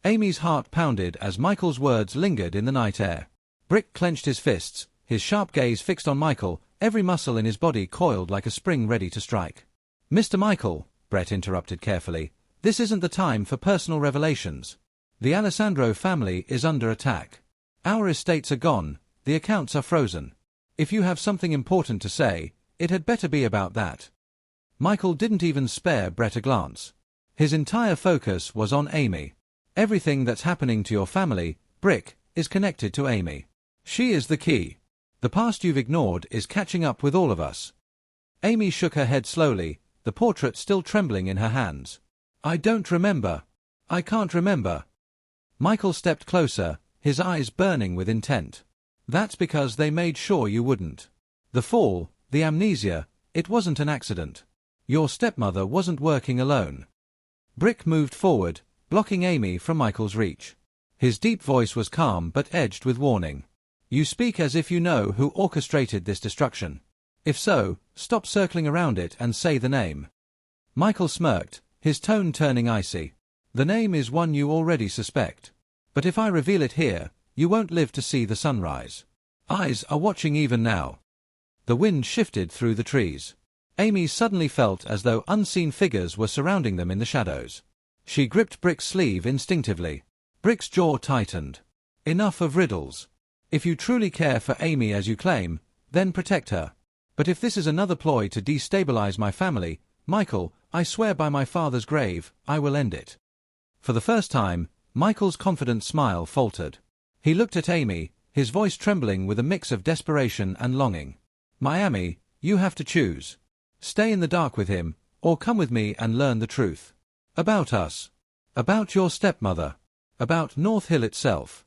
Amy's heart pounded as Michael's words lingered in the night air. Brick clenched his fists, his sharp gaze fixed on Michael, every muscle in his body coiled like a spring ready to strike. "Mr. Michael," Brett interrupted carefully, "this isn't the time for personal revelations. The Alessandro family is under attack. Our estates are gone, the accounts are frozen. If you have something important to say, it had better be about that." Michael didn't even spare Brett a glance. His entire focus was on Amy. "Everything that's happening to your family, Brick, is connected to Amy. She is the key. The past you've ignored is catching up with all of us." Amy shook her head slowly, the portrait still trembling in her hands. "I don't remember. I can't remember." Michael stepped closer, his eyes burning with intent. "That's because they made sure you wouldn't. The fall, the amnesia, it wasn't an accident. Your stepmother wasn't working alone." Brick moved forward, blocking Amy from Michael's reach. His deep voice was calm but edged with warning. "You speak as if you know who orchestrated this destruction. If so, stop circling around it and say the name." Michael smirked, his tone turning icy. "The name is one you already suspect. But if I reveal it here, you won't live to see the sunrise. Eyes are watching even now." The wind shifted through the trees. Amy suddenly felt as though unseen figures were surrounding them in the shadows. She gripped Brick's sleeve instinctively. Brick's jaw tightened. "Enough of riddles. If you truly care for Amy as you claim, then protect her. But if this is another ploy to destabilize my family, Michael, I swear by my father's grave, I will end it." For the first time, Michael's confident smile faltered. He looked at Amy, his voice trembling with a mix of desperation and longing. "Miami, you have to choose. Stay in the dark with him, or come with me and learn the truth. About us. About your stepmother. About North Hill itself."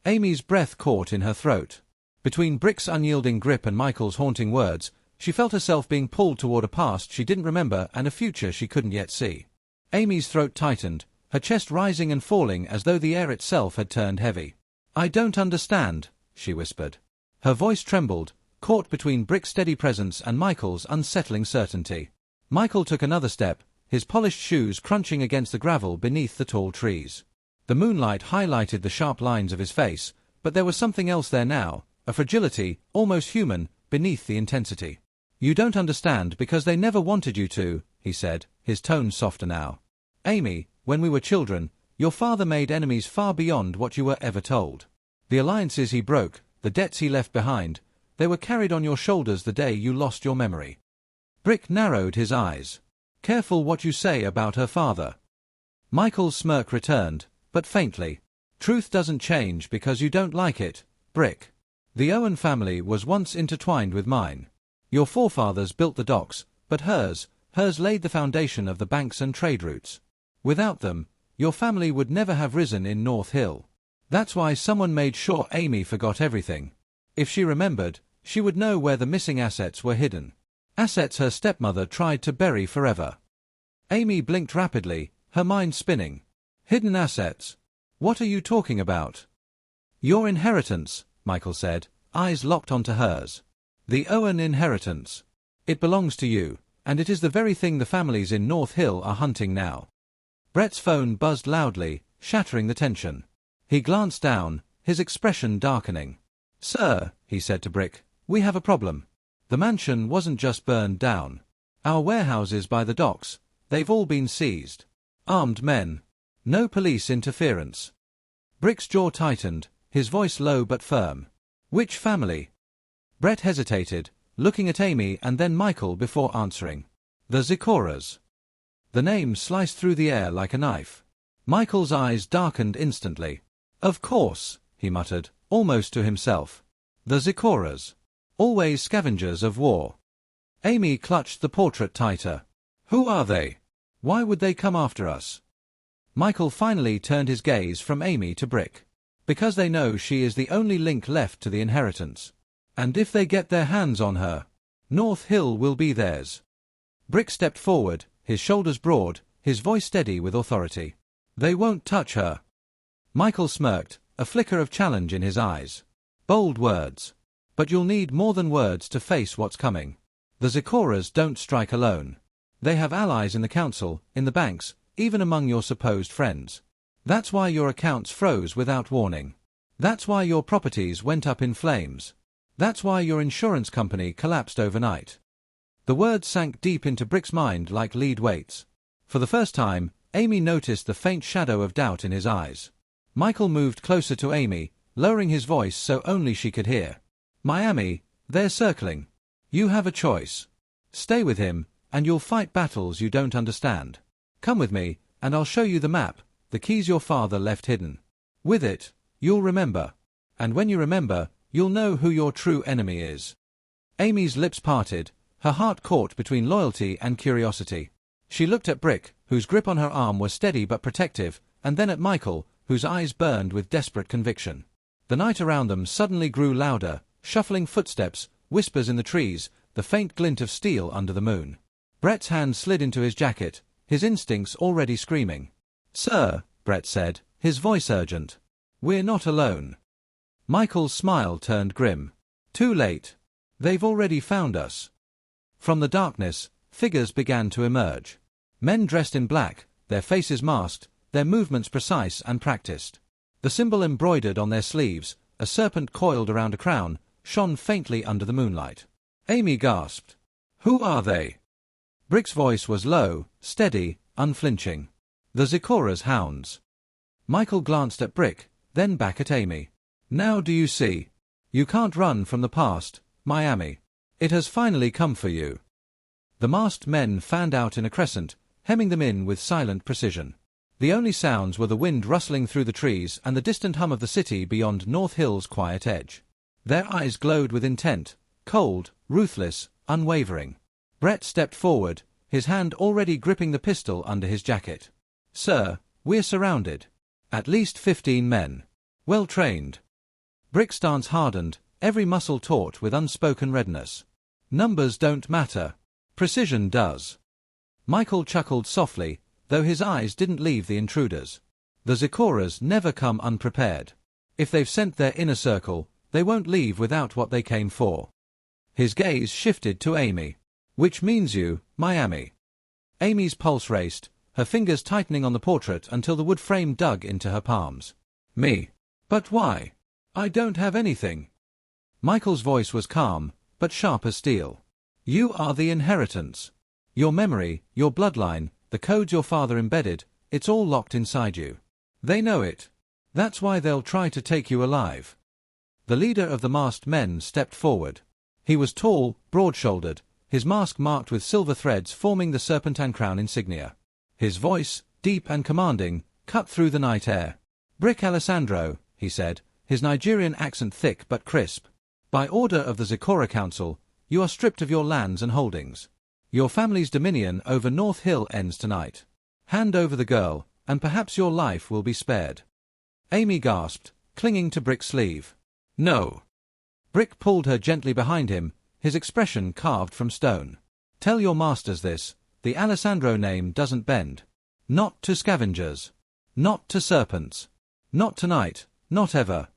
Amy's breath caught in her throat. Between Brick's unyielding grip and Michael's haunting words, she felt herself being pulled toward a past she didn't remember and a future she couldn't yet see. Amy's throat tightened, her chest rising and falling as though the air itself had turned heavy. "I don't understand," she whispered. Her voice trembled, caught between Brick's steady presence and Michael's unsettling certainty. Michael took another step, his polished shoes crunching against the gravel beneath the tall trees. The moonlight highlighted the sharp lines of his face, but there was something else there now, a fragility, almost human, beneath the intensity. "You don't understand because they never wanted you to," he said, his tone softer now. "Amy, when we were children, your father made enemies far beyond what you were ever told. The alliances he broke, the debts he left behind, they were carried on your shoulders the day you lost your memory." Brick narrowed his eyes. "Careful what you say about her father." Michael's smirk returned, but faintly. "Truth doesn't change because you don't like it, Brick. The Owen family was once intertwined with mine. Your forefathers built the docks, but hers laid the foundation of the banks and trade routes. Without them, your family would never have risen in North Hill. That's why someone made sure Amy forgot everything. If she remembered, she would know where the missing assets were hidden. Assets her stepmother tried to bury forever." Amy blinked rapidly, her mind spinning. "Hidden assets? What are you talking about?" "Your inheritance," Michael said, eyes locked onto hers. "The Owen inheritance. It belongs to you, and it is the very thing the families in North Hill are hunting now." Brett's phone buzzed loudly, shattering the tension. He glanced down, his expression darkening. "Sir," he said to Brick, "we have a problem. The mansion wasn't just burned down. Our warehouses by the docks, they've all been seized. Armed men. No police interference." Brick's jaw tightened, his voice low but firm. "Which family?" Brett hesitated, looking at Amy and then Michael before answering. "The Zakoras." The name sliced through the air like a knife. Michael's eyes darkened instantly. "Of course," he muttered, almost to himself. "The Zakoras. Always scavengers of war." Amy clutched the portrait tighter. "Who are they? Why would they come after us?" Michael finally turned his gaze from Amy to Brick. "Because they know she is the only link left to the inheritance. And if they get their hands on her, North Hill will be theirs." Brick stepped forward, his shoulders broad, his voice steady with authority. "They won't touch her." Michael smirked, a flicker of challenge in his eyes. "Bold words. But you'll need more than words to face what's coming. The Zakoras don't strike alone. They have allies in the council, in the banks, even among your supposed friends. That's why your accounts froze without warning. That's why your properties went up in flames. That's why your insurance company collapsed overnight. The words sank deep into Brick's mind like lead weights. For the first time, Amy noticed the faint shadow of doubt in his eyes. Michael moved closer to Amy, lowering his voice so only she could hear. Miami, they're circling. You have a choice. Stay with him, and you'll fight battles you don't understand. Come with me, and I'll show you the map, the keys your father left hidden. With it, you'll remember. And when you remember, you'll know who your true enemy is. Amy's lips parted, her heart caught between loyalty and curiosity. She looked at Brick, whose grip on her arm was steady but protective, and then at Michael, whose eyes burned with desperate conviction. The night around them suddenly grew louder, shuffling footsteps, whispers in the trees, the faint glint of steel under the moon. Brett's hand slid into his jacket, his instincts already screaming. "Sir," Brett said, his voice urgent. "We're not alone." Michael's smile turned grim. "Too late. They've already found us." From the darkness, figures began to emerge. Men dressed in black, their faces masked, their movements precise and practiced. The symbol embroidered on their sleeves, a serpent coiled around a crown, shone faintly under the moonlight. Amy gasped. "Who are they?" Brick's voice was low, steady, unflinching. "The Zakoras hounds." Michael glanced at Brick, then back at Amy. "Now do you see? You can't run from the past, Miami. It has finally come for you." The masked men fanned out in a crescent, hemming them in with silent precision. The only sounds were the wind rustling through the trees and the distant hum of the city beyond North Hill's quiet edge. Their eyes glowed with intent, cold, ruthless, unwavering. Brett stepped forward, his hand already gripping the pistol under his jacket. "Sir, we're surrounded. At least 15 men. Well trained." Brick's stance hardened, every muscle taut with unspoken readiness. "Numbers don't matter. Precision does." Michael chuckled softly, though his eyes didn't leave the intruders. The Zakoras never come unprepared. If they've sent their inner circle, they won't leave without what they came for. His gaze shifted to Amy. "Which means you, Miami." Amy's pulse raced, her fingers tightening on the portrait until the wood frame dug into her palms. "Me? But why? I don't have anything." Michael's voice was calm, but sharp as steel. "You are the inheritance. Your memory, your bloodline, the codes your father embedded, it's all locked inside you. They know it. That's why they'll try to take you alive." The leader of the masked men stepped forward. He was tall, broad-shouldered, his mask marked with silver threads forming the serpentine crown insignia. His voice, deep and commanding, cut through the night air. "Brick Alessandro," he said, his Nigerian accent thick but crisp. "By order of the Zakora Council, you are stripped of your lands and holdings. Your family's dominion over North Hill ends tonight. Hand over the girl, and perhaps your life will be spared." Amy gasped, clinging to Brick's sleeve. "No." Brick pulled her gently behind him, his expression carved from stone. "Tell your masters this, the Alessandro name doesn't bend. Not to scavengers. Not to serpents. Not tonight, not ever."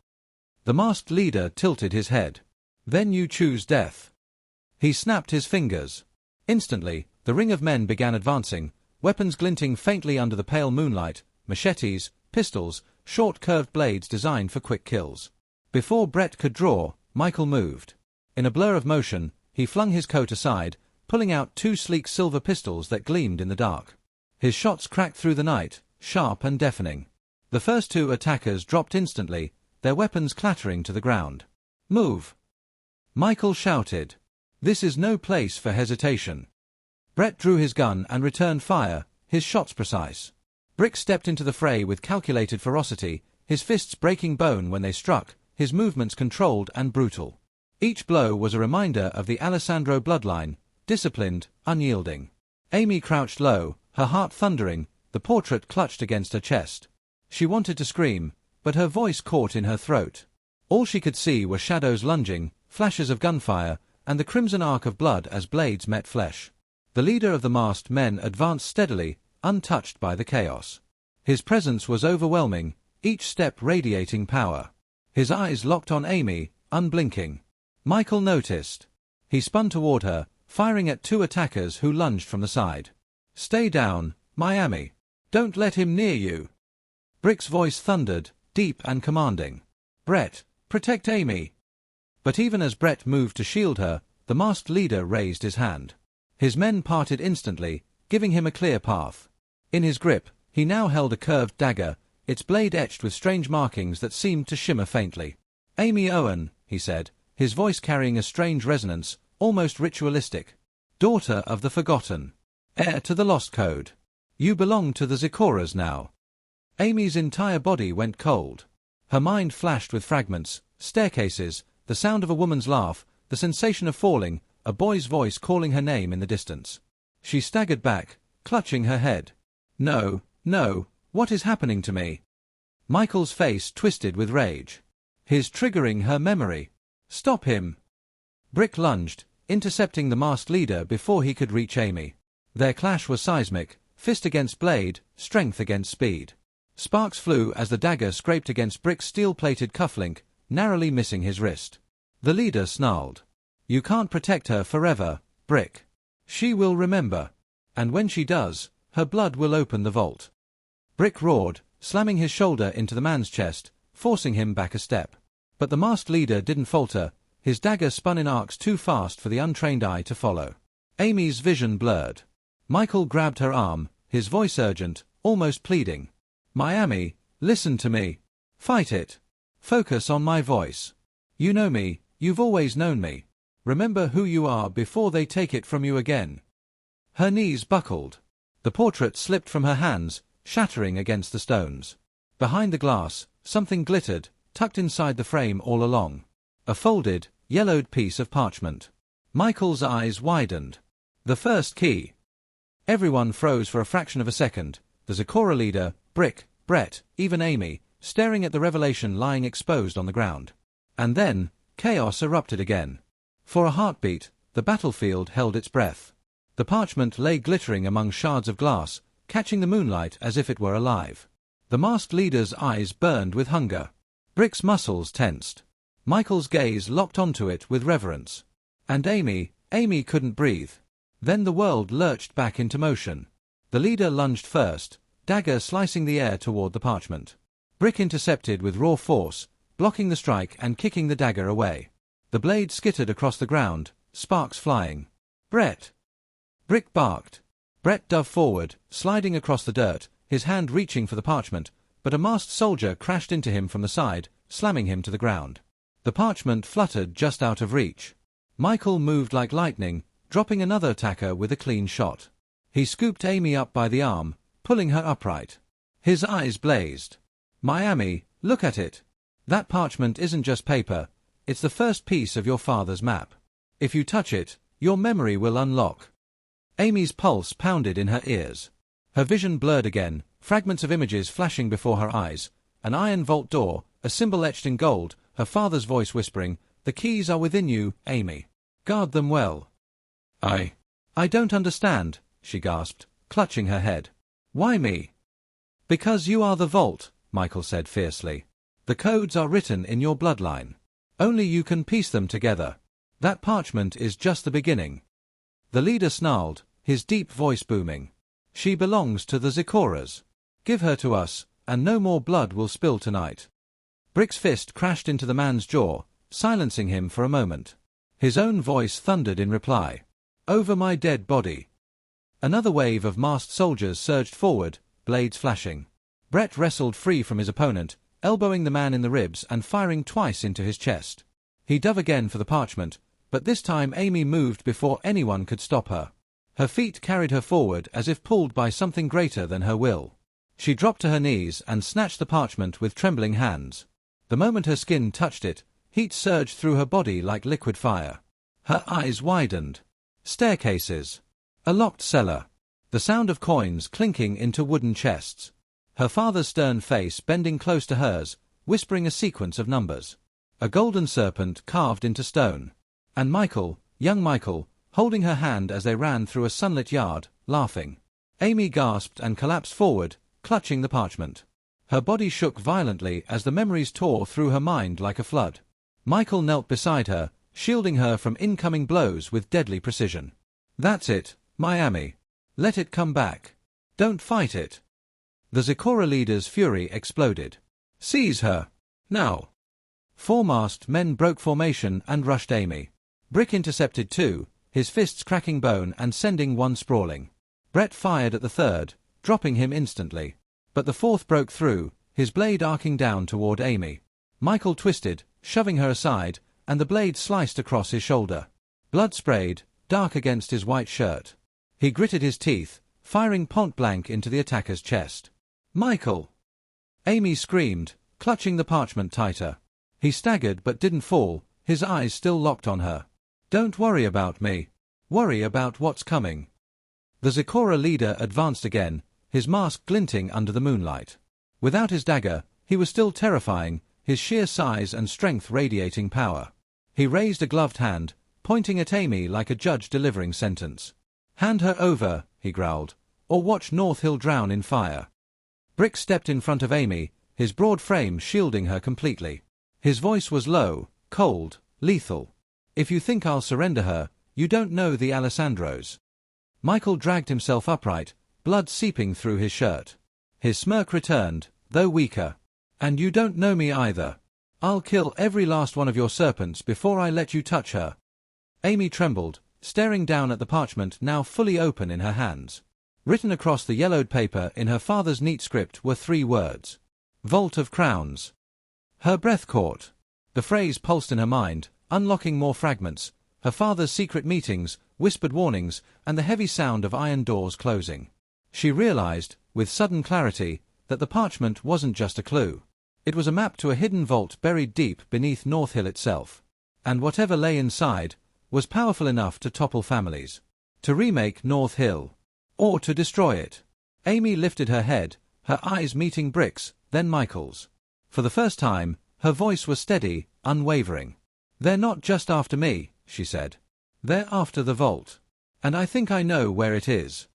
The masked leader tilted his head. "Then you choose death." He snapped his fingers. Instantly, the ring of men began advancing, weapons glinting faintly under the pale moonlight, machetes, pistols, short curved blades designed for quick kills. Before Brett could draw, Michael moved. In a blur of motion, he flung his coat aside, pulling out 2 sleek silver pistols that gleamed in the dark. His shots cracked through the night, sharp and deafening. The first 2 attackers dropped instantly, their weapons clattering to the ground. "Move!" Michael shouted. "This is no place for hesitation." Brett drew his gun and returned fire, his shots precise. Brick stepped into the fray with calculated ferocity, his fists breaking bone when they struck, his movements controlled and brutal. Each blow was a reminder of the Alessandro bloodline, disciplined, unyielding. Amy crouched low, her heart thundering, the portrait clutched against her chest. She wanted to scream, but her voice caught in her throat. All she could see were shadows lunging, flashes of gunfire, and the crimson arc of blood as blades met flesh. The leader of the masked men advanced steadily, untouched by the chaos. His presence was overwhelming, each step radiating power. His eyes locked on Amy, unblinking. Michael noticed. He spun toward her, firing at 2 attackers who lunged from the side. "Stay down, Miami. Don't let him near you." Brick's voice thundered, deep and commanding. "Brett, protect Amy." But even as Brett moved to shield her, the masked leader raised his hand. His men parted instantly, giving him a clear path. In his grip, he now held a curved dagger, its blade etched with strange markings that seemed to shimmer faintly. "Amy Owen," he said, his voice carrying a strange resonance, almost ritualistic. "Daughter of the Forgotten. Heir to the Lost Code. You belong to the Zakoras now." Amy's entire body went cold. Her mind flashed with fragments, staircases, the sound of a woman's laugh, the sensation of falling, a boy's voice calling her name in the distance. She staggered back, clutching her head. "No, no, what is happening to me?" Michael's face twisted with rage. "He's triggering her memory. Stop him!" Brick lunged, intercepting the masked leader before he could reach Amy. Their clash was seismic, fist against blade, strength against speed. Sparks flew as the dagger scraped against Brick's steel-plated cufflink, narrowly missing his wrist. The leader snarled. "You can't protect her forever, Brick. She will remember. And when she does, her blood will open the vault." Brick roared, slamming his shoulder into the man's chest, forcing him back a step. But the masked leader didn't falter, his dagger spun in arcs too fast for the untrained eye to follow. Amy's vision blurred. Michael grabbed her arm, his voice urgent, almost pleading. "Miami, listen to me. Fight it. Focus on my voice. You know me, you've always known me. Remember who you are before they take it from you again." Her knees buckled. The portrait slipped from her hands, shattering against the stones. Behind the glass, something glittered, tucked inside the frame all along. A folded, yellowed piece of parchment. Michael's eyes widened. The first key. Everyone froze for a fraction of a second, the Zakora leader, Brick, Brett, even Amy, staring at the revelation lying exposed on the ground. And then, chaos erupted again. For a heartbeat, the battlefield held its breath. The parchment lay glittering among shards of glass, catching the moonlight as if it were alive. The masked leader's eyes burned with hunger. Brick's muscles tensed. Michael's gaze locked onto it with reverence. And Amy couldn't breathe. Then the world lurched back into motion. The leader lunged first, dagger slicing the air toward the parchment. Brick intercepted with raw force, blocking the strike and kicking the dagger away. The blade skittered across the ground, sparks flying. "Brett!" Brick barked. Brett dove forward, sliding across the dirt, his hand reaching for the parchment, but a masked soldier crashed into him from the side, slamming him to the ground. The parchment fluttered just out of reach. Michael moved like lightning, dropping another attacker with a clean shot. He scooped Amy up by the arm, pulling her upright. His eyes blazed. "Miami, look at it. That parchment isn't just paper, it's the first piece of your father's map. If you touch it, your memory will unlock." Amy's pulse pounded in her ears. Her vision blurred again, fragments of images flashing before her eyes. An iron vault door, a symbol etched in gold, her father's voice whispering, "The keys are within you, Amy. Guard them well." I don't understand," she gasped, clutching her head. "Why me?" "Because you are the vault," Michael said fiercely. "The codes are written in your bloodline. Only you can piece them together. That parchment is just the beginning." The leader snarled, his deep voice booming. "She belongs to the Zakoras. Give her to us, and no more blood will spill tonight." Brick's fist crashed into the man's jaw, silencing him for a moment. His own voice thundered in reply. "Over my dead body." Another wave of masked soldiers surged forward, blades flashing. Brett wrestled free from his opponent, elbowing the man in the ribs and firing twice into his chest. He dove again for the parchment, but this time Amy moved before anyone could stop her. Her feet carried her forward as if pulled by something greater than her will. She dropped to her knees and snatched the parchment with trembling hands. The moment her skin touched it, heat surged through her body like liquid fire. Her eyes widened. Staircases. A locked cellar. The sound of coins clinking into wooden chests. Her father's stern face bending close to hers, whispering a sequence of numbers. A golden serpent carved into stone. And Michael, young Michael, holding her hand as they ran through a sunlit yard, laughing. Amy gasped and collapsed forward, clutching the parchment. Her body shook violently as the memories tore through her mind like a flood. Michael knelt beside her, shielding her from incoming blows with deadly precision. "That's it, Miami. Let it come back. Don't fight it." The Zakora leader's fury exploded. "Seize her! Now!" Four masked men broke formation and rushed Amy. Brick intercepted two, his fists cracking bone and sending one sprawling. Brett fired at the third, dropping him instantly. But the fourth broke through, his blade arcing down toward Amy. Michael twisted, shoving her aside, and the blade sliced across his shoulder. Blood sprayed, dark against his white shirt. He gritted his teeth, firing point-blank into the attacker's chest. "Michael!" Amy screamed, clutching the parchment tighter. He staggered but didn't fall, his eyes still locked on her. "Don't worry about me. Worry about what's coming." The Zakora leader advanced again, his mask glinting under the moonlight. Without his dagger, he was still terrifying, his sheer size and strength radiating power. He raised a gloved hand, pointing at Amy like a judge delivering sentence. "Hand her over," he growled, "or watch North Hill drown in fire." Brick stepped in front of Amy, his broad frame shielding her completely. His voice was low, cold, lethal. "If you think I'll surrender her, you don't know the Alessandros." Michael dragged himself upright, blood seeping through his shirt. His smirk returned, though weaker. "And you don't know me either. I'll kill every last one of your serpents before I let you touch her." Amy trembled, staring down at the parchment now fully open in her hands. Written across the yellowed paper in her father's neat script were 3 words. "Vault of Crowns." Her breath caught. The phrase pulsed in her mind, unlocking more fragments. Her father's secret meetings, whispered warnings, and the heavy sound of iron doors closing. She realized, with sudden clarity, that the parchment wasn't just a clue. It was a map to a hidden vault buried deep beneath North Hill itself. And whatever lay inside was powerful enough to topple families. To remake North Hill. Or to destroy it. Amy lifted her head, her eyes meeting Brick's, then Michael's. For the first time, her voice was steady, unwavering. "They're not just after me," she said. "They're after the vault. And I think I know where it is."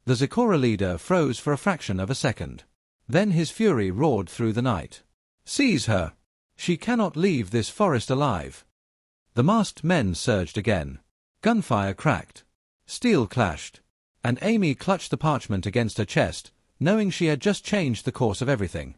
The Zakora leader froze for a fraction of a second. Then his fury roared through the night. "Seize her! She cannot leave this forest alive!" The masked men surged again. Gunfire cracked. Steel clashed. And Amy clutched the parchment against her chest, knowing she had just changed the course of everything.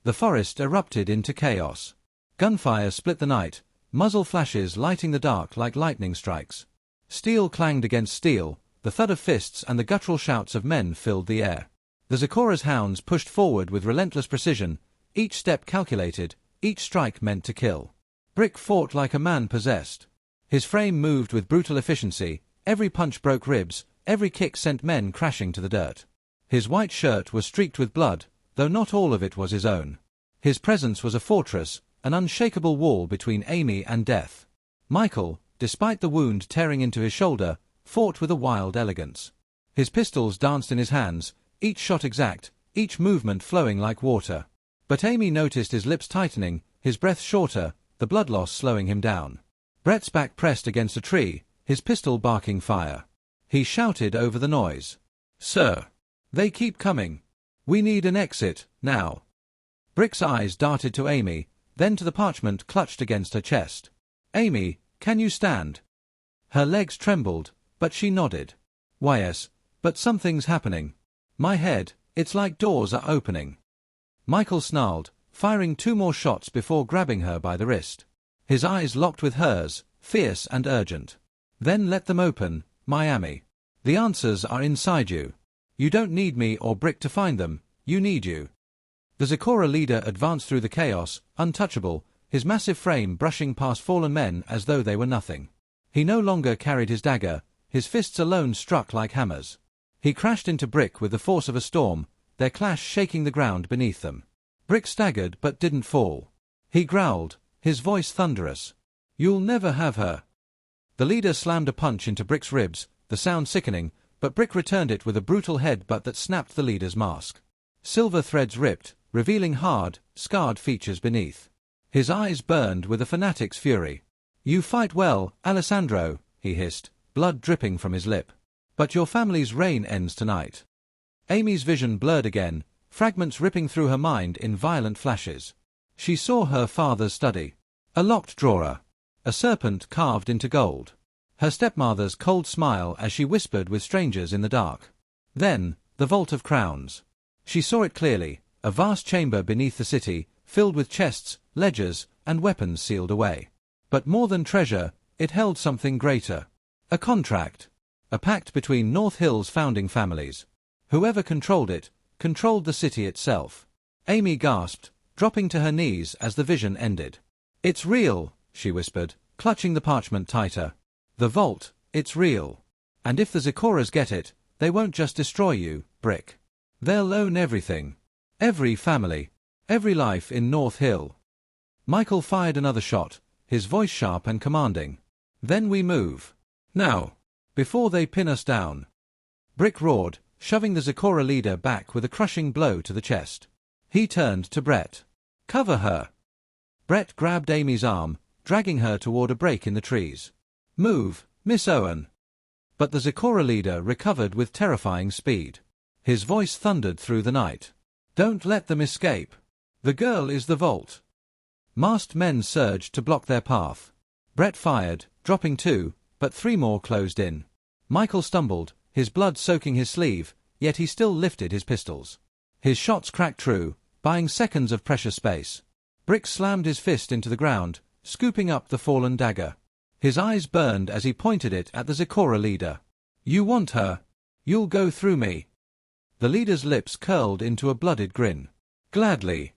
The forest erupted into chaos. Gunfire split the night, muzzle flashes lighting the dark like lightning strikes. Steel clanged against steel, the thud of fists and the guttural shouts of men filled the air. The Zakora's hounds pushed forward with relentless precision, each step calculated, each strike meant to kill. Brick fought like a man possessed. His frame moved with brutal efficiency, every punch broke ribs, every kick sent men crashing to the dirt. His white shirt was streaked with blood, though not all of it was his own. His presence was a fortress, an unshakable wall between Amy and death. Michael, despite the wound tearing into his shoulder, fought with a wild elegance. His pistols danced in his hands, each shot exact, each movement flowing like water. But Amy noticed his lips tightening, his breath shorter, the blood loss slowing him down. Brett's back pressed against a tree, his pistol barking fire. He shouted over the noise. "Sir! They keep coming! We need an exit, now!" Brick's eyes darted to Amy, then to the parchment clutched against her chest. "Amy, can you stand?" Her legs trembled, but she nodded. "Why yes, but something's happening. My head, it's like doors are opening." Michael snarled, firing 2 more shots before grabbing her by the wrist. His eyes locked with hers, fierce and urgent. "Then let them open, Miami. The answers are inside you. You don't need me or Brick to find them, you need you." The Zakora leader advanced through the chaos, untouchable, his massive frame brushing past fallen men as though they were nothing. He no longer carried his dagger, his fists alone struck like hammers. He crashed into Brick with the force of a storm, their clash shaking the ground beneath them. Brick staggered but didn't fall. He growled, his voice thunderous. "You'll never have her." The leader slammed a punch into Brick's ribs, the sound sickening, but Brick returned it with a brutal headbutt that snapped the leader's mask. Silver threads ripped, revealing hard, scarred features beneath. His eyes burned with a fanatic's fury. "You fight well, Alessandro," he hissed, blood dripping from his lip. "But your family's reign ends tonight." Amy's vision blurred again, fragments ripping through her mind in violent flashes. She saw her father's study. A locked drawer. A serpent carved into gold. Her stepmother's cold smile as she whispered with strangers in the dark. Then, the Vault of Crowns. She saw it clearly, a vast chamber beneath the city, filled with chests, ledgers, and weapons sealed away. But more than treasure, it held something greater. A contract. A pact between North Hill's founding families. Whoever controlled it, controlled the city itself. Amy gasped, dropping to her knees as the vision ended. "It's real," she whispered, clutching the parchment tighter. "The vault, it's real. And if the Zakoras get it, they won't just destroy you, Brick. They'll own everything. Every family. Every life in North Hill." Michael fired another shot, his voice sharp and commanding. "Then we move. Now. Before they pin us down." Brick roared, shoving the Zakora leader back with a crushing blow to the chest. He turned to Brett. "Cover her." Brett grabbed Amy's arm, dragging her toward a break in the trees. "Move, Miss Owen." But the Zakora leader recovered with terrifying speed. His voice thundered through the night. "Don't let them escape. The girl is the vault." Masked men surged to block their path. Brett fired, dropping 2, but 3 more closed in. Michael stumbled, his blood soaking his sleeve, yet he still lifted his pistols. His shots cracked true, buying seconds of precious space. Brick slammed his fist into the ground, scooping up the fallen dagger. His eyes burned as he pointed it at the Zakora leader. "You want her? You'll go through me." The leader's lips curled into a blooded grin. "Gladly."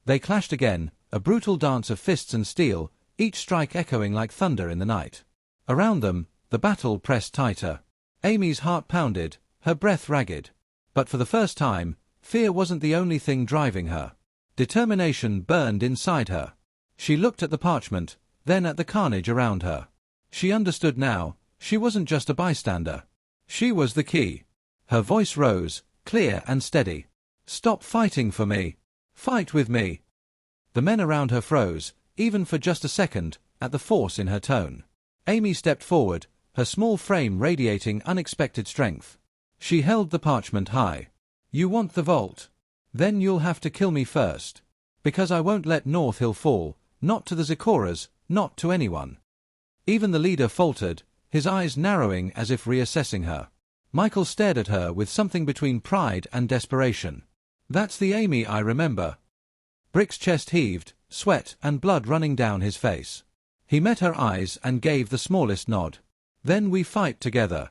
They clashed again, a brutal dance of fists and steel, each strike echoing like thunder in the night. Around them, the battle pressed tighter. Amy's heart pounded, her breath ragged. But for the first time, fear wasn't the only thing driving her. Determination burned inside her. She looked at the parchment, then at the carnage around her. She understood now, she wasn't just a bystander. She was the key. Her voice rose, clear and steady. "Stop fighting for me. Fight with me." The men around her froze, even for just a second, at the force in her tone. Amy stepped forward, her small frame radiating unexpected strength. She held the parchment high. "You want the vault? Then you'll have to kill me first. Because I won't let North Hill fall, not to the Zakoras, not to anyone." Even the leader faltered, his eyes narrowing as if reassessing her. Michael stared at her with something between pride and desperation. "That's the Amy I remember." Brick's chest heaved, sweat and blood running down his face. He met her eyes and gave the smallest nod. "Then we fight together."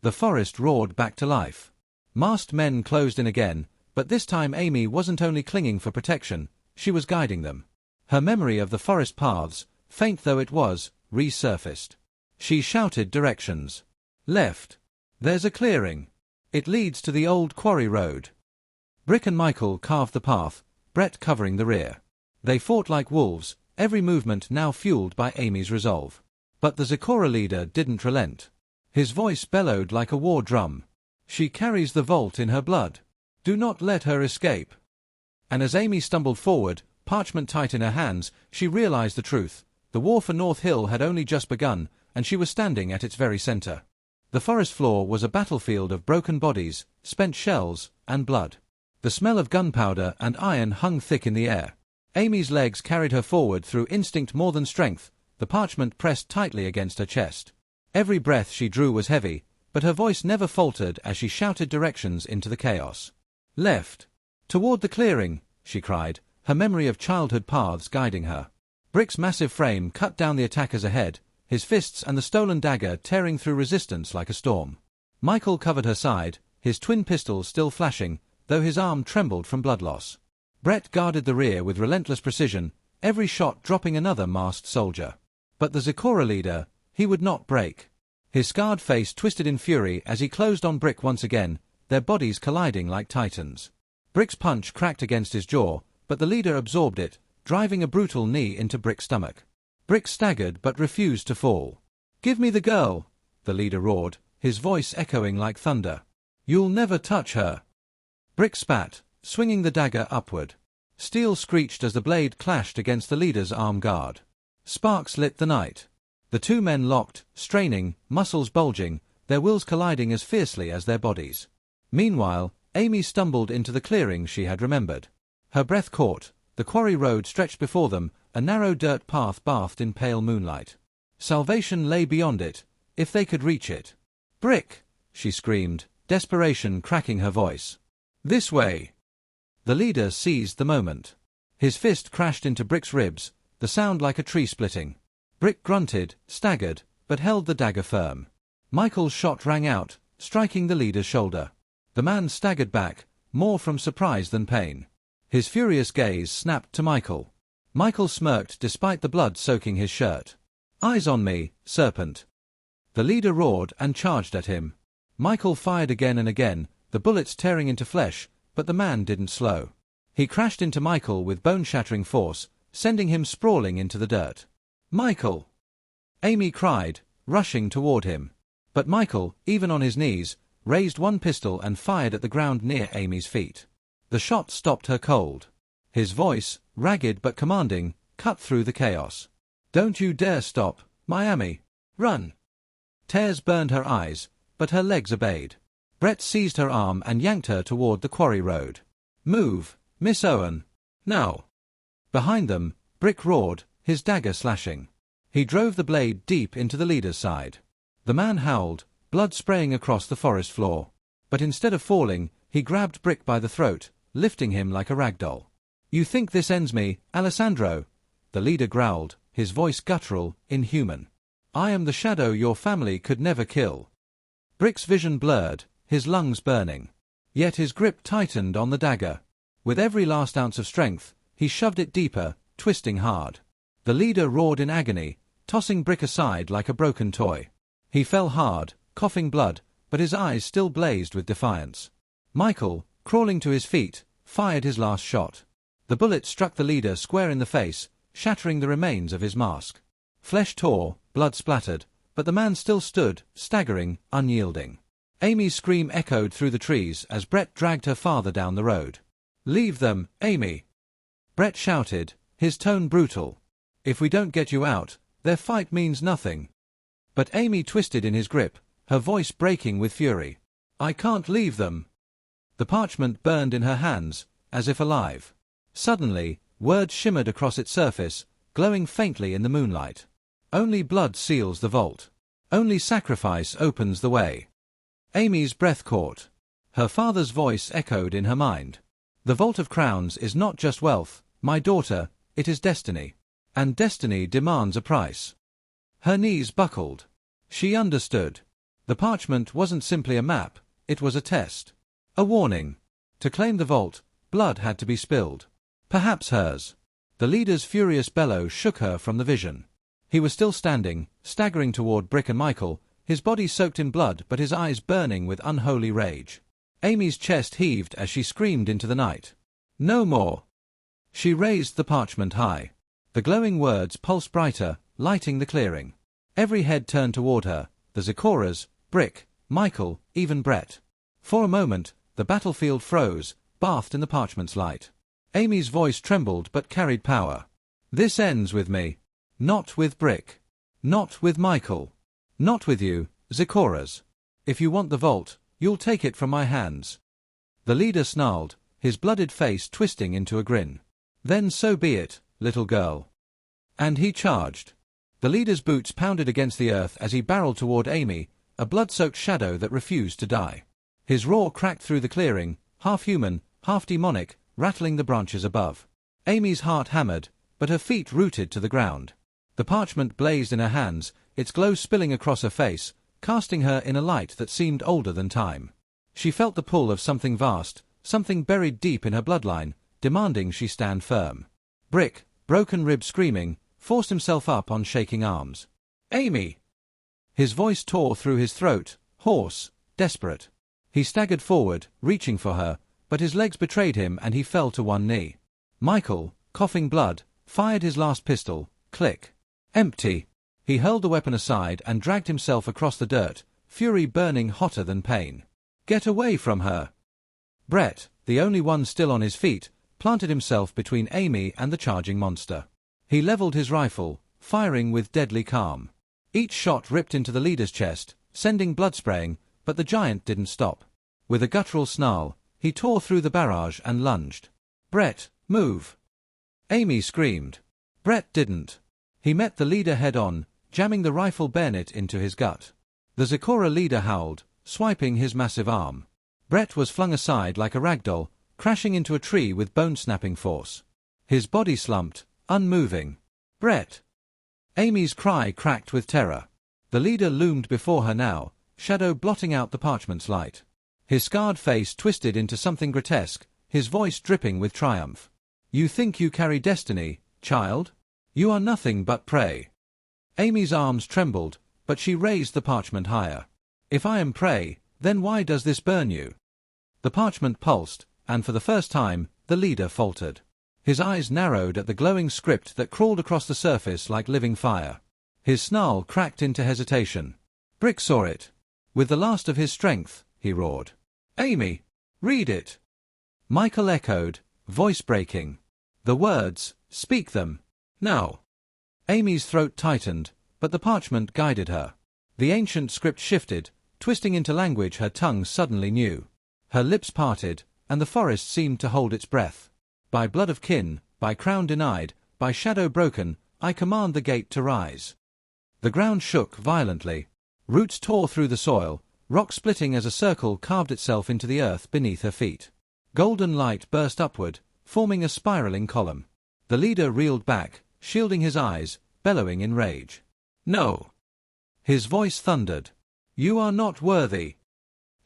The forest roared back to life. Masked men closed in again, but this time Amy wasn't only clinging for protection, she was guiding them. Her memory of the forest paths, faint though it was, resurfaced. She shouted directions. "Left. There's a clearing. It leads to the old Quarry road." Brick and Michael carved the path, Brett covering the rear. They fought like wolves, every movement now fueled by Amy's resolve. But the Zakora leader didn't relent. His voice bellowed like a war drum. "She carries the vault in her blood. Do not let her escape." And as Amy stumbled forward, parchment tight in her hands, she realized the truth. The war for North Hill had only just begun, and she was standing at its very center. The forest floor was a battlefield of broken bodies, spent shells, and blood. The smell of gunpowder and iron hung thick in the air. Amy's legs carried her forward through instinct more than strength, the parchment pressed tightly against her chest. Every breath she drew was heavy, but her voice never faltered as she shouted directions into the chaos. "Left. Toward the clearing," she cried, her memory of childhood paths guiding her. Brick's massive frame cut down the attackers ahead, his fists and the stolen dagger tearing through resistance like a storm. Michael covered her side, his twin pistols still flashing, though his arm trembled from blood loss. Brett guarded the rear with relentless precision, every shot dropping another masked soldier. But the Zakora leader, he would not break. His scarred face twisted in fury as he closed on Brick once again, their bodies colliding like titans. Brick's punch cracked against his jaw, but the leader absorbed it, driving a brutal knee into Brick's stomach. Brick staggered but refused to fall. "Give me the girl," the leader roared, his voice echoing like thunder. "You'll never touch her." Brick spat, swinging the dagger upward. Steel screeched as the blade clashed against the leader's arm guard. Sparks lit the night. The two men locked, straining, muscles bulging, their wills colliding as fiercely as their bodies. Meanwhile, Amy stumbled into the clearing she had remembered. Her breath caught. The quarry road stretched before them, a narrow dirt path bathed in pale moonlight. Salvation lay beyond it, if they could reach it. "Brick!" she screamed, desperation cracking her voice. This way! The leader seized the moment. His fist crashed into Brick's ribs, the sound like a tree splitting. Brick grunted, staggered, but held the dagger firm. Michael's shot rang out, striking the leader's shoulder. The man staggered back, more from surprise than pain. His furious gaze snapped to Michael. Michael smirked despite the blood soaking his shirt. "Eyes on me, serpent!" The leader roared and charged at him. Michael fired again and again, the bullets tearing into flesh, but the man didn't slow. He crashed into Michael with bone-shattering force, sending him sprawling into the dirt. "Michael!" Amy cried, rushing toward him. But Michael, even on his knees, raised one pistol and fired at the ground near Amy's feet. The shot stopped her cold. His voice, ragged but commanding, cut through the chaos. "Don't you dare stop, Miami! Run!" Tears burned her eyes, but her legs obeyed. Brett seized her arm and yanked her toward the quarry road. "Move, Miss Owen! Now!" Behind them, Brick roared, his dagger slashing. He drove the blade deep into the leader's side. The man howled, blood spraying across the forest floor. But instead of falling, he grabbed Brick by the throat, lifting him like a rag doll. "You think this ends me, Alessandro?" The leader growled, his voice guttural, inhuman. "I am the shadow your family could never kill." Brick's vision blurred, his lungs burning. Yet his grip tightened on the dagger. With every last ounce of strength, he shoved it deeper, twisting hard. The leader roared in agony, tossing Brick aside like a broken toy. He fell hard, coughing blood, but his eyes still blazed with defiance. Michael, crawling to his feet, fired his last shot. The bullet struck the leader square in the face, shattering the remains of his mask. Flesh tore, blood splattered, but the man still stood, staggering, unyielding. Amy's scream echoed through the trees as Brett dragged her father down the road. "Leave them, Amy!" Brett shouted, his tone brutal. "If we don't get you out, their fight means nothing." But Amy twisted in his grip, her voice breaking with fury. "I can't leave them." The parchment burned in her hands, as if alive. Suddenly, words shimmered across its surface, glowing faintly in the moonlight. "Only blood seals the vault. Only sacrifice opens the way." Amy's breath caught. Her father's voice echoed in her mind. "The Vault of Crowns is not just wealth, my daughter, it is destiny. And destiny demands a price." Her knees buckled. She understood. The parchment wasn't simply a map, it was a test. A warning. To claim the vault, blood had to be spilled. Perhaps hers. The leader's furious bellow shook her from the vision. He was still standing, staggering toward Brick and Michael, his body soaked in blood but his eyes burning with unholy rage. Amy's chest heaved as she screamed into the night. "No more!" She raised the parchment high. The glowing words pulsed brighter, lighting the clearing. Every head turned toward her, the Zakoras, Brick, Michael, even Brett. For a moment, the battlefield froze, bathed in the parchment's light. Amy's voice trembled but carried power. "This ends with me. Not with Brick. Not with Michael. Not with you, Zakoras. If you want the vault, you'll take it from my hands." The leader snarled, his blooded face twisting into a grin. "Then so be it, little girl." And he charged. The leader's boots pounded against the earth as he barreled toward Amy, a blood-soaked shadow that refused to die. His roar cracked through the clearing, half human, half demonic, rattling the branches above. Amy's heart hammered, but her feet rooted to the ground. The parchment blazed in her hands, its glow spilling across her face, casting her in a light that seemed older than time. She felt the pull of something vast, something buried deep in her bloodline, demanding she stand firm. Brick, broken rib screaming, forced himself up on shaking arms. "Amy!" His voice tore through his throat, hoarse, desperate. He staggered forward, reaching for her, but his legs betrayed him and he fell to one knee. Michael, coughing blood, fired his last pistol, click. Empty. He hurled the weapon aside and dragged himself across the dirt, fury burning hotter than pain. "Get away from her!" Brett, the only one still on his feet, planted himself between Amy and the charging monster. He leveled his rifle, firing with deadly calm. Each shot ripped into the leader's chest, sending blood spraying, but the giant didn't stop. With a guttural snarl, he tore through the barrage and lunged. "Brett, move!" Amy screamed. Brett didn't. He met the leader head-on, jamming the rifle bayonet into his gut. The Zakora leader howled, swiping his massive arm. Brett was flung aside like a ragdoll, crashing into a tree with bone-snapping force. His body slumped, unmoving. "Brett!" Amy's cry cracked with terror. The leader loomed before her now, shadow blotting out the parchment's light. His scarred face twisted into something grotesque, his voice dripping with triumph. "You think you carry destiny, child? You are nothing but prey." Amy's arms trembled, but she raised the parchment higher. "If I am prey, then why does this burn you?" The parchment pulsed, and for the first time, the leader faltered. His eyes narrowed at the glowing script that crawled across the surface like living fire. His snarl cracked into hesitation. Brick saw it. With the last of his strength, he roared. "Amy! Read it!" Michael echoed, voice breaking. "The words, speak them. Now!" Amy's throat tightened, but the parchment guided her. The ancient script shifted, twisting into language her tongue suddenly knew. Her lips parted, and the forest seemed to hold its breath. "By blood of kin, by crown denied, by shadow broken, I command the gate to rise." The ground shook violently. Roots tore through the soil, rock splitting as a circle carved itself into the earth beneath her feet. Golden light burst upward, forming a spiraling column. The leader reeled back, shielding his eyes, bellowing in rage. "No!" His voice thundered. "You are not worthy!"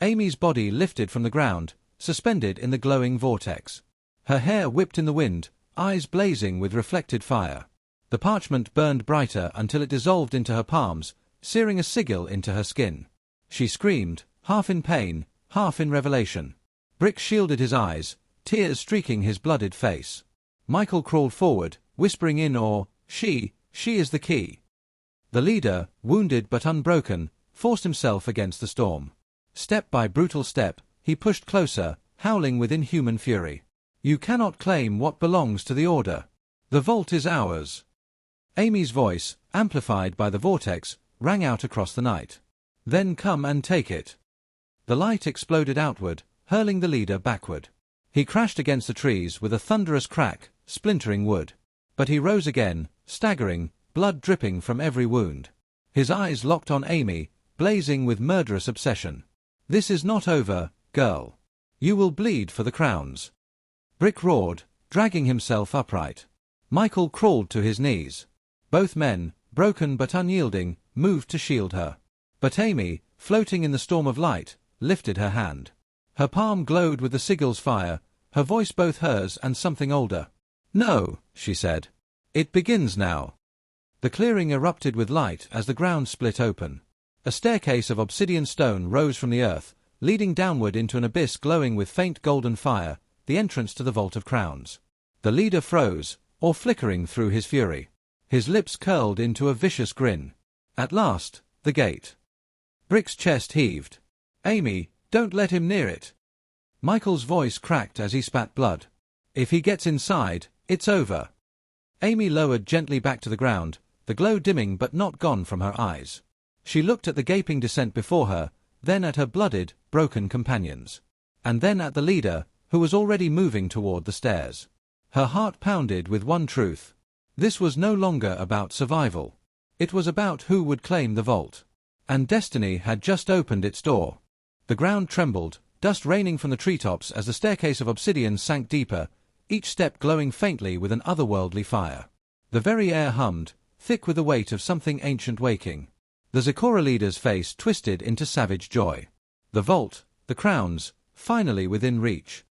Amy's body lifted from the ground, suspended in the glowing vortex. Her hair whipped in the wind, eyes blazing with reflected fire. The parchment burned brighter until it dissolved into her palms, searing a sigil into her skin. She screamed, half in pain, half in revelation. Brick shielded his eyes, tears streaking his blooded face. Michael crawled forward, whispering in awe, She is the key." The leader, wounded but unbroken, forced himself against the storm. Step by brutal step, he pushed closer, howling with inhuman fury. "You cannot claim what belongs to the Order. The vault is ours." Amy's voice, amplified by the vortex, rang out across the night. "Then come and take it." The light exploded outward, hurling the leader backward. He crashed against the trees with a thunderous crack, splintering wood. But he rose again, staggering, blood dripping from every wound. His eyes locked on Amy, blazing with murderous obsession. "This is not over, girl. You will bleed for the crowns." Brick roared, dragging himself upright. Michael crawled to his knees. Both men, broken but unyielding, moved to shield her. But Amy, floating in the storm of light, lifted her hand. Her palm glowed with the sigil's fire, her voice both hers and something older. "No," she said. "It begins now." The clearing erupted with light as the ground split open. A staircase of obsidian stone rose from the earth, leading downward into an abyss glowing with faint golden fire, the entrance to the Vault of Crowns. The leader froze, or flickering through his fury. His lips curled into a vicious grin. At last, the gate. Brick's chest heaved. "Amy, don't let him near it." Michael's voice cracked as he spat blood. "If he gets inside, it's over." Amy lowered gently back to the ground, the glow dimming but not gone from her eyes. She looked at the gaping descent before her, then at her blooded, broken companions. And then at the leader, who was already moving toward the stairs. Her heart pounded with one truth. This was no longer about survival. It was about who would claim the vault. And destiny had just opened its door. The ground trembled, dust raining from the treetops as the staircase of obsidian sank deeper, each step glowing faintly with an otherworldly fire. The very air hummed, thick with the weight of something ancient waking. The Zakoras leader's face twisted into savage joy. The vault, the crowns, finally within reach.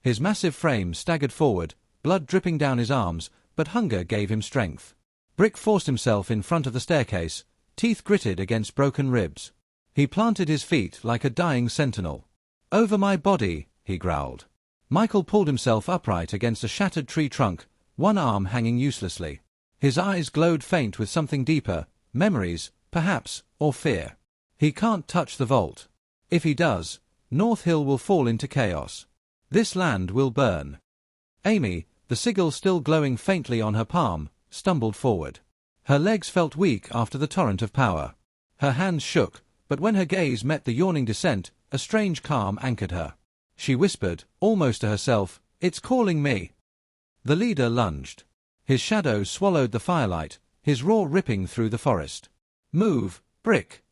His massive frame staggered forward, blood dripping down his arms, but hunger gave him strength. Brick forced himself in front of the staircase, teeth gritted against broken ribs. He planted his feet like a dying sentinel. "Over my body," he growled. Michael pulled himself upright against a shattered tree trunk, one arm hanging uselessly. His eyes glowed faint with something deeper, memories, perhaps, or fear. He can't touch the vault. If he does, North Hill will fall into chaos. This land will burn. Amy, the sigil still glowing faintly on her palm, stumbled forward. Her legs felt weak after the torrent of power. Her hands shook, but when her gaze met the yawning descent, a strange calm anchored her. She whispered, almost to herself, "It's calling me." The leader lunged. His shadow swallowed the firelight, his roar ripping through the forest. "Move, Brick!"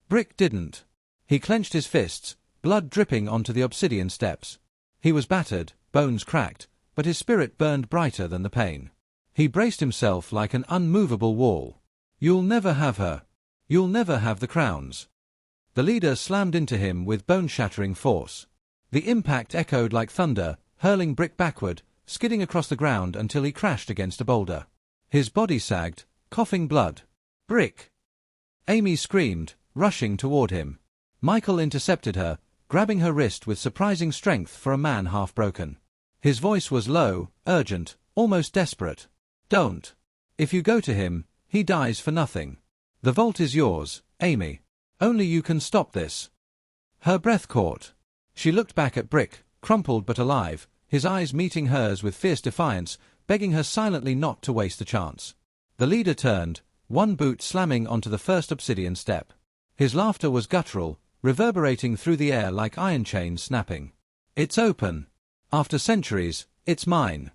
Brick didn't. He clenched his fists, blood dripping onto the obsidian steps. He was battered, bones cracked, but his spirit burned brighter than the pain. He braced himself like an unmovable wall. "You'll never have her. You'll never have the crowns." The leader slammed into him with bone-shattering force. The impact echoed like thunder, hurling Brick backward, skidding across the ground until he crashed against a boulder. His body sagged, coughing blood. "Brick!" Amy screamed, rushing toward him. Michael intercepted her, grabbing her wrist with surprising strength for a man half broken. His voice was low, urgent, almost desperate. "Don't. If you go to him, he dies for nothing. The vault is yours, Amy. Only you can stop this." Her breath caught. She looked back at Brick, crumpled but alive, his eyes meeting hers with fierce defiance, begging her silently not to waste the chance. The leader turned, one boot slamming onto the first obsidian step. His laughter was guttural, reverberating through the air like iron chains snapping. "It's open. After centuries, it's mine."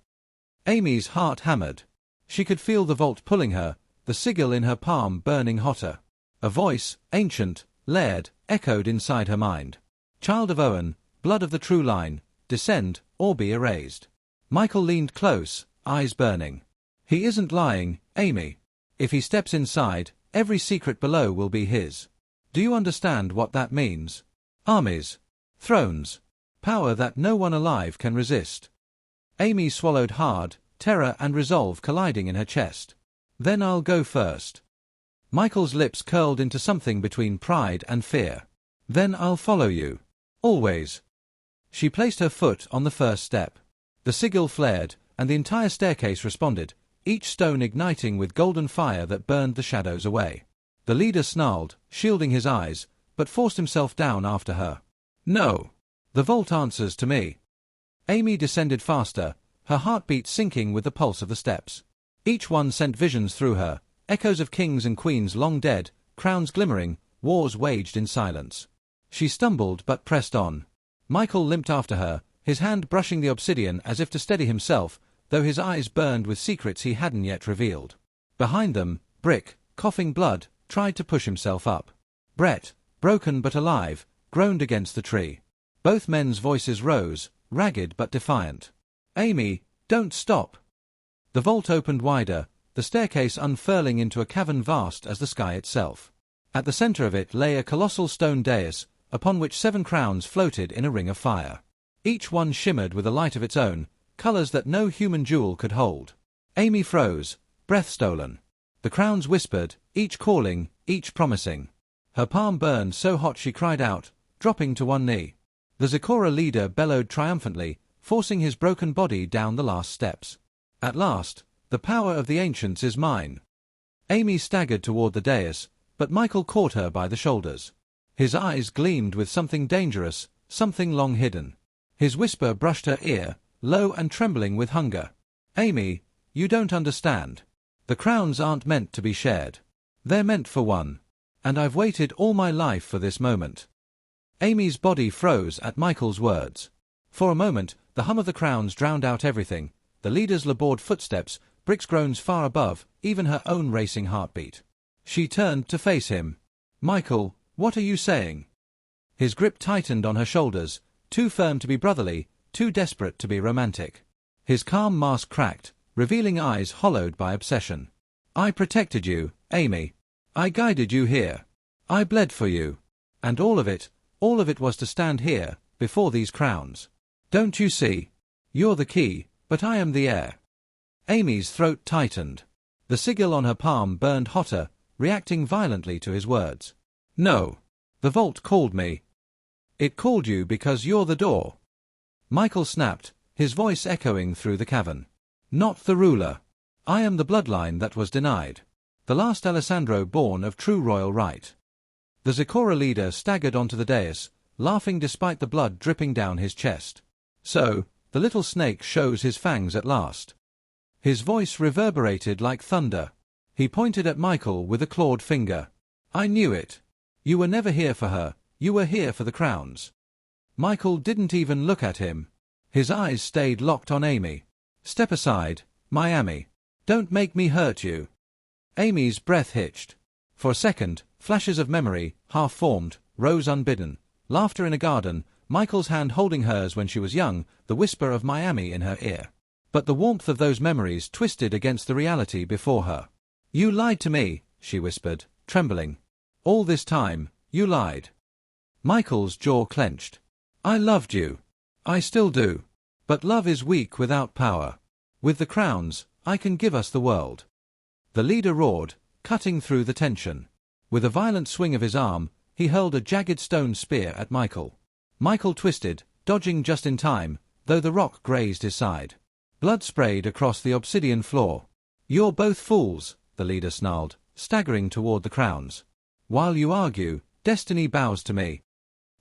Amy's heart hammered. She could feel the vault pulling her, the sigil in her palm burning hotter. A voice, ancient, layered, echoed inside her mind. "Child of Owen, blood of the true line, descend, or be erased." Michael leaned close, eyes burning. "He isn't lying, Amy. If he steps inside, every secret below will be his. Do you understand what that means? Armies. Thrones. Power that no one alive can resist." Amy swallowed hard, terror and resolve colliding in her chest. "Then I'll go first." Michael's lips curled into something between pride and fear. "Then I'll follow you. Always." She placed her foot on the first step. The sigil flared, and the entire staircase responded, each stone igniting with golden fire that burned the shadows away. The leader snarled, shielding his eyes, but forced himself down after her. "No. The vault answers to me." Amy descended faster, her heartbeat syncing with the pulse of the steps. Each one sent visions through her, echoes of kings and queens long dead, crowns glimmering, wars waged in silence. She stumbled but pressed on. Michael limped after her, his hand brushing the obsidian as if to steady himself, though his eyes burned with secrets he hadn't yet revealed. Behind them, Brick, coughing blood, tried to push himself up. Brett, broken but alive, groaned against the tree. Both men's voices rose, ragged but defiant. "Amy, don't stop." The vault opened wider, the staircase unfurling into a cavern vast as the sky itself. At the center of it lay a colossal stone dais, upon which 7 crowns floated in a ring of fire. Each one shimmered with a light of its own, colors that no human jewel could hold. Amy froze, breath stolen. The crowns whispered, each calling, each promising. Her palm burned so hot she cried out, dropping to one knee. The Zakora leader bellowed triumphantly, forcing his broken body down the last steps. "At last, the power of the ancients is mine." Amy staggered toward the dais, but Michael caught her by the shoulders. His eyes gleamed with something dangerous, something long hidden. His whisper brushed her ear, low and trembling with hunger. "Amy, you don't understand. The crowns aren't meant to be shared. They're meant for one. And I've waited all my life for this moment." Amy's body froze at Michael's words. For a moment, the hum of the crowns drowned out everything, the leader's labored footsteps, Brick's groans far above, even her own racing heartbeat. She turned to face him. "Michael, what are you saying?" His grip tightened on her shoulders, too firm to be brotherly, too desperate to be romantic. His calm mask cracked, revealing eyes hollowed by obsession. "I protected you, Amy. I guided you here. I bled for you. And all of it was to stand here, before these crowns. Don't you see? You're the key, but I am the heir." Amy's throat tightened. The sigil on her palm burned hotter, reacting violently to his words. "No. The vault called me." "It called you because you're the door." Michael snapped, his voice echoing through the cavern. "Not the ruler. I am the bloodline that was denied. The last Alessandro born of true royal right." The Zakora leader staggered onto the dais, laughing despite the blood dripping down his chest. "So, the little snake shows his fangs at last." His voice reverberated like thunder. He pointed at Michael with a clawed finger. "I knew it. You were never here for her, you were here for the crowns." Michael didn't even look at him. His eyes stayed locked on Amy. "Step aside, Miami. Don't make me hurt you." Amy's breath hitched. For a second, flashes of memory, half-formed, rose unbidden. laughter in a garden, Michael's hand holding hers when she was young, the whisper of Miami in her ear. But the warmth of those memories twisted against the reality before her. "You lied to me," she whispered, trembling. "All this time, you lied." Michael's jaw clenched. "I loved you. I still do. But love is weak without power. With the crowns, I can give us the world." The leader roared, cutting through the tension. With a violent swing of his arm, he hurled a jagged stone spear at Michael. Michael twisted, dodging just in time, though the rock grazed his side. Blood sprayed across the obsidian floor. "You're both fools," the leader snarled, staggering toward the crowns. "While you argue, destiny bows to me."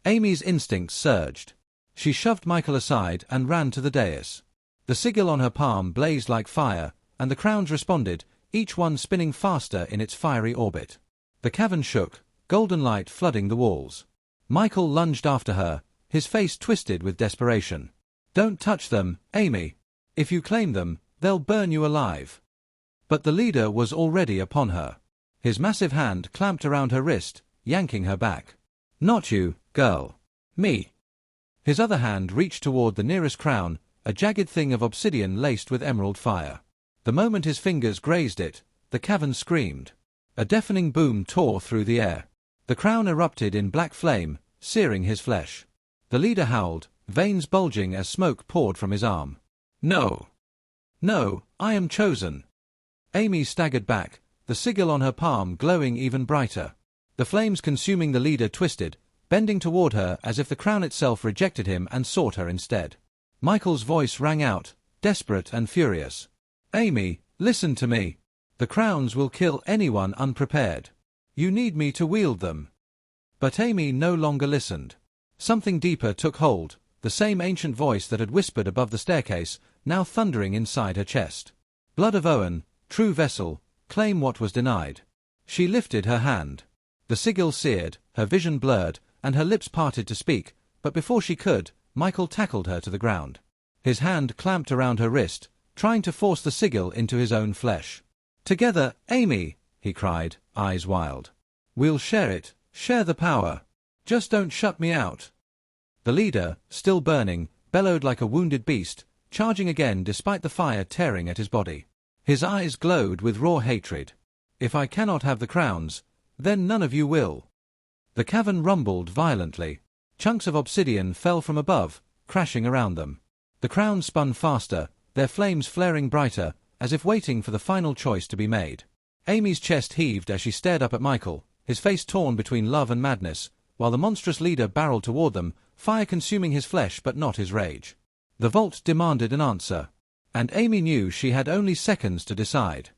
Amy's instincts surged. She shoved Michael aside and ran to the dais. The sigil on her palm blazed like fire, and the crowns responded, each one spinning faster in its fiery orbit. The cavern shook, golden light flooding the walls. Michael lunged after her, his face twisted with desperation. "Don't touch them, Amy. If you claim them, they'll burn you alive." But the leader was already upon her. His massive hand clamped around her wrist, yanking her back. "Not you, girl. Me." His other hand reached toward the nearest crown, a jagged thing of obsidian laced with emerald fire. The moment his fingers grazed it, the cavern screamed. A deafening boom tore through the air. The crown erupted in black flame, searing his flesh. The leader howled, veins bulging as smoke poured from his arm. "No. No, I am chosen." Amy staggered back, the sigil on her palm glowing even brighter. The flames consuming the leader twisted, bending toward her as if the crown itself rejected him and sought her instead. Michael's voice rang out, desperate and furious. "Amy, listen to me. The crowns will kill anyone unprepared. You need me to wield them." But Amy no longer listened. Something deeper took hold, the same ancient voice that had whispered above the staircase, now thundering inside her chest. "Blood of Owen, true vessel, claim what was denied." She lifted her hand. The sigil seared, her vision blurred, and her lips parted to speak, but before she could, Michael tackled her to the ground. His hand clamped around her wrist, trying to force the sigil into his own flesh. "Together, Amy," he cried, eyes wild. "We'll share it, share the power. Just don't shut me out." The leader, still burning, bellowed like a wounded beast, charging again despite the fire tearing at his body. His eyes glowed with raw hatred. "If I cannot have the crowns, then none of you will." The cavern rumbled violently. Chunks of obsidian fell from above, crashing around them. The crowns spun faster, their flames flaring brighter, as if waiting for the final choice to be made. Amy's chest heaved as she stared up at Michael, his face torn between love and madness, while the monstrous leader barreled toward them, fire consuming his flesh but not his rage. The vault demanded an answer, and Amy knew she had only seconds to decide.